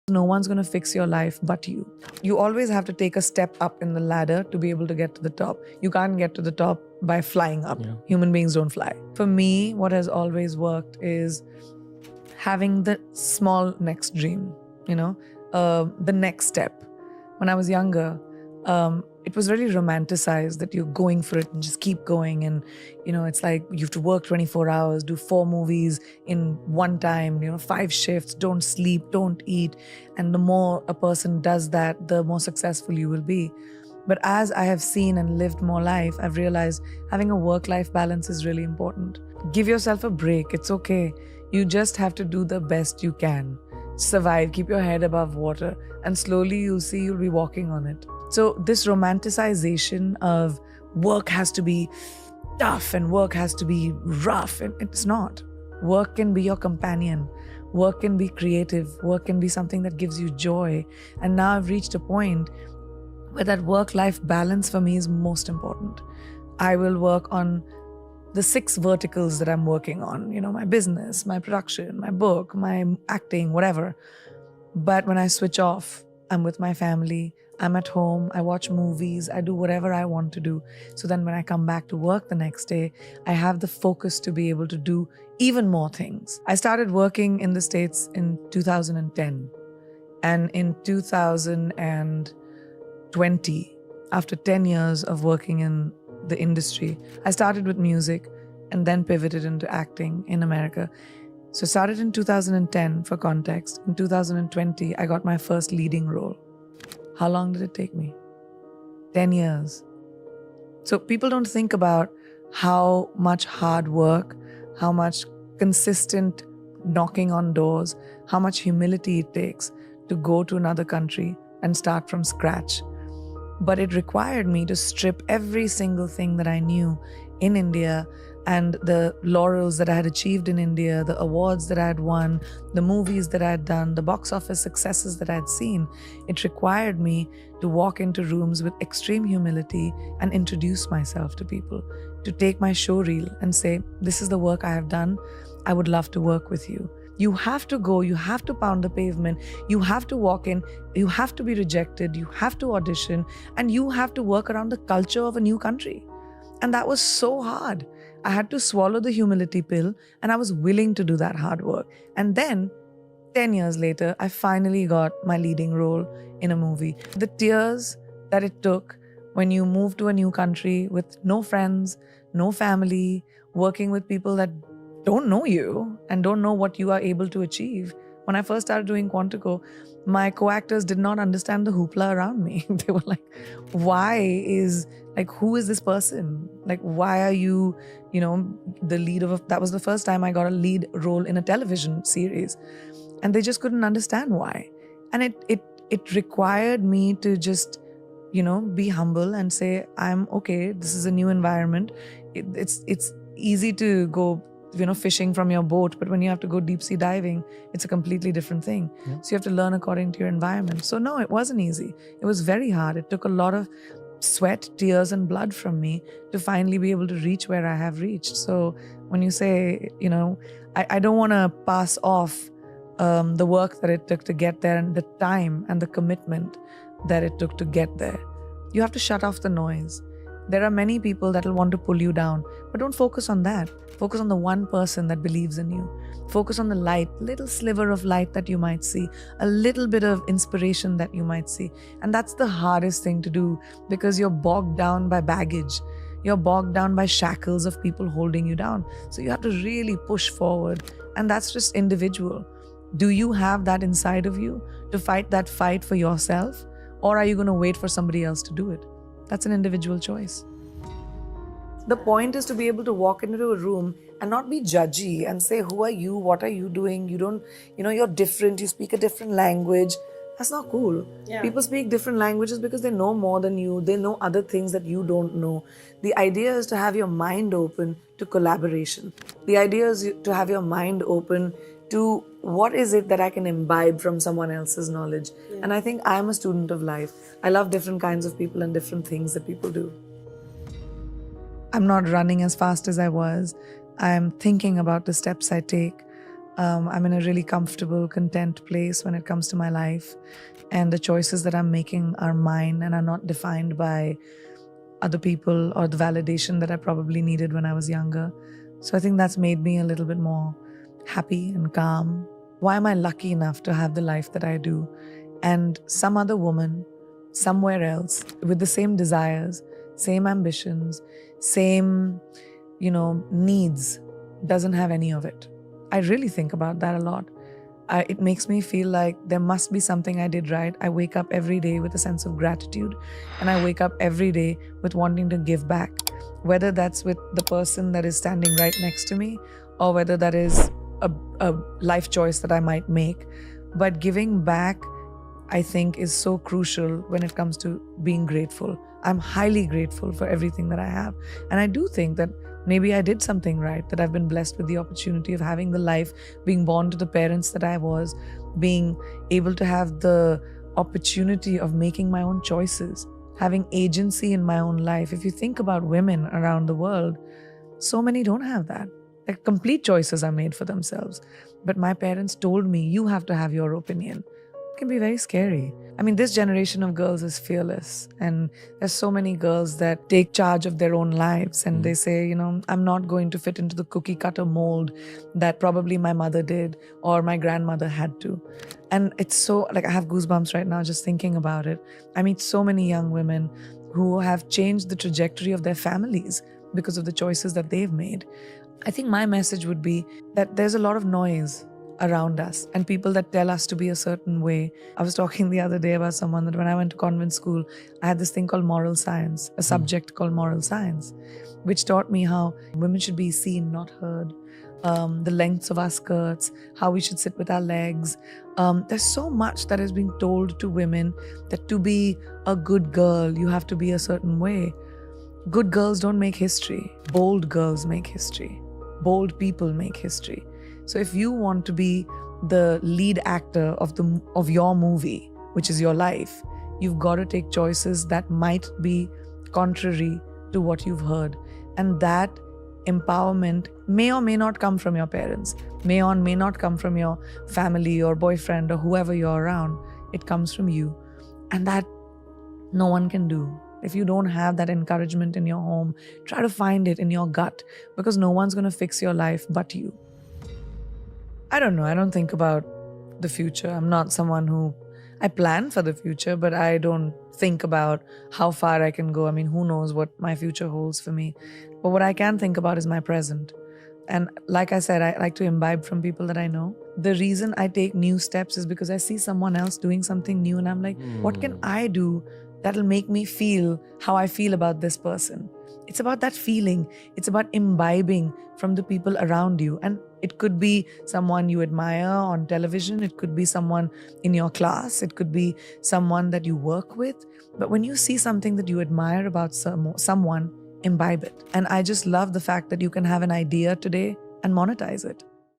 No one's going to fix your life but you. You always have to take a step up in the ladder to be able to get to the top. You can't get to the top by flying up. Yeah. Human beings don't fly. For me, what has always worked is having the small next dream, the next step. When I was younger, it was really romanticized that you're going for it and just keep going. And, it's like you have to work 24 hours, do 4 movies in one time, 5 shifts, don't sleep, don't eat. And the more a person does that, the more successful you will be. But as I have seen and lived more life, I've realized having a work-life balance is really important. Give yourself a break. It's okay. You just have to do the best you can. Survive, keep your head above water, and slowly you'll see you'll be walking on it. So this romanticization of work has to be tough and work has to be rough, and it's not. Work can be your companion. Work can be creative. Work can be something that gives you joy. And now I've reached a point where that work-life balance for me is most important. I will work on the 6 verticals that I'm working on, my business, my production, my book, my acting, whatever. But when I switch off, I'm with my family, I'm at home, I watch movies, I do whatever I want to do. So then when I come back to work the next day, I have the focus to be able to do even more things. I started working in the States in 2010. And in 2020, after 10 years of working in the industry, I started with music and then pivoted into acting in America. So I started in 2010 for context. In 2020, I got my first leading role. How long did it take me? 10 years. So people don't think about how much hard work, how much consistent knocking on doors, how much humility it takes to go to another country and start from scratch. But it required me to strip every single thing that I knew in India and the laurels that I had achieved in India, the awards that I had won, the movies that I had done, the box office successes that I had seen. It required me to walk into rooms with extreme humility and introduce myself to people, to take my show reel and say, this is the work I have done. I would love to work with you. You have to go, you have to pound the pavement, you have to walk in, you have to be rejected, you have to audition, and you have to work around the culture of a new country. And that was so hard. I had to swallow the humility pill, and I was willing to do that hard work. And then, 10 years later, I finally got my leading role in a movie. The tears that it took when you move to a new country with no friends, no family, working with people that don't know you and don't know what you are able to achieve. When I first started doing Quantico, my co-actors did not understand the hoopla around me. They were like, who is this person? Like, why are you, the lead of that was the first time I got a lead role in a television series. And they just couldn't understand why. And it required me to just, be humble and say, I'm okay, this is a new environment. It's easy to go fishing from your boat, but when you have to go deep sea diving, it's a completely different thing. Yeah. So you have to learn according to your environment. So no, it wasn't easy. It was very hard. It took a lot of sweat, tears, and blood from me to finally be able to reach where I have reached. So when you say, I don't want to pass off the work that it took to get there and the time and the commitment that it took to get there. You have to shut off the noise. There are many people that will want to pull you down, but don't focus on that. Focus on the one person that believes in you. Focus on the light, little sliver of light that you might see, a little bit of inspiration that you might see. And that's the hardest thing to do because you're bogged down by baggage. You're bogged down by shackles of people holding you down. So you have to really push forward. And that's just individual. Do you have that inside of you to fight that fight for yourself? Or are you going to wait for somebody else to do it? That's an individual choice. The point is to be able to walk into a room and not be judgy and say, who are you? What are you doing? You don't, you're different. You speak a different language. That's not cool. Yeah. People speak different languages because they know more than you. They know other things that you don't know. The idea is to have your mind open to collaboration. The idea is to have your mind open to what is it that I can imbibe from someone else's knowledge. Yeah. And I think I'm a student of life. I love different kinds of people and different things that people do. I'm not running as fast as I was. I'm thinking about the steps I take. I'm in a really comfortable, content place when it comes to my life. And the choices that I'm making are mine and are not defined by other people or the validation that I probably needed when I was younger. So I think that's made me a little bit more happy and calm. Why am I lucky enough to have the life that I do? And some other woman somewhere else with the same desires, same ambitions, same, needs doesn't have any of it. I really think about that a lot. It makes me feel like there must be something I did right. I wake up every day with a sense of gratitude, and I wake up every day with wanting to give back, whether that's with the person that is standing right next to me or whether that is a life choice that I might make. But giving back, I think, is so crucial when it comes to being grateful. I'm highly grateful for everything that I have. And I do think that maybe I did something right, that I've been blessed with the opportunity of having the life, being born to the parents that I was, being able to have the opportunity of making my own choices, having agency in my own life. If you think about women around the world, so many don't have that. Like, complete choices are made for themselves. But my parents told me, you have to have your opinion. It can be very scary. I mean, this generation of girls is fearless, and there's so many girls that take charge of their own lives, and they say, I'm not going to fit into the cookie cutter mold that probably my mother did or my grandmother had to. And it's so, like, I have goosebumps right now just thinking about it. I meet so many young women who have changed the trajectory of their families because of the choices that they've made. I think my message would be that there's a lot of noise around us and people that tell us to be a certain way. I was talking the other day about someone that when I went to convent school, I had this thing called moral science, a subject called moral science, which taught me how women should be seen, not heard, the lengths of our skirts, how we should sit with our legs. There's so much that is being told to women that to be a good girl, you have to be a certain way. Good girls don't make history. Bold girls make history. Bold people make history. So if you want to be the lead actor of your movie, which is your life, you've got to take choices that might be contrary to what you've heard. And that empowerment may or may not come from your parents, may or may not come from your family or boyfriend or whoever you're around. It comes from you. And that no one can do. If you don't have that encouragement in your home, try to find it in your gut, because no one's going to fix your life but you. I don't know. I don't think about the future. I'm not someone I plan for the future, but I don't think about how far I can go. I mean, who knows what my future holds for me. But what I can think about is my present. And like I said, I like to imbibe from people that I know. The reason I take new steps is because I see someone else doing something new and I'm like, what can I do that'll make me feel how I feel about this person? It's about that feeling. It's about imbibing from the people around you. And it could be someone you admire on television. It could be someone in your class. It could be someone that you work with. But when you see something that you admire about someone, imbibe it. And I just love the fact that you can have an idea today and monetize it.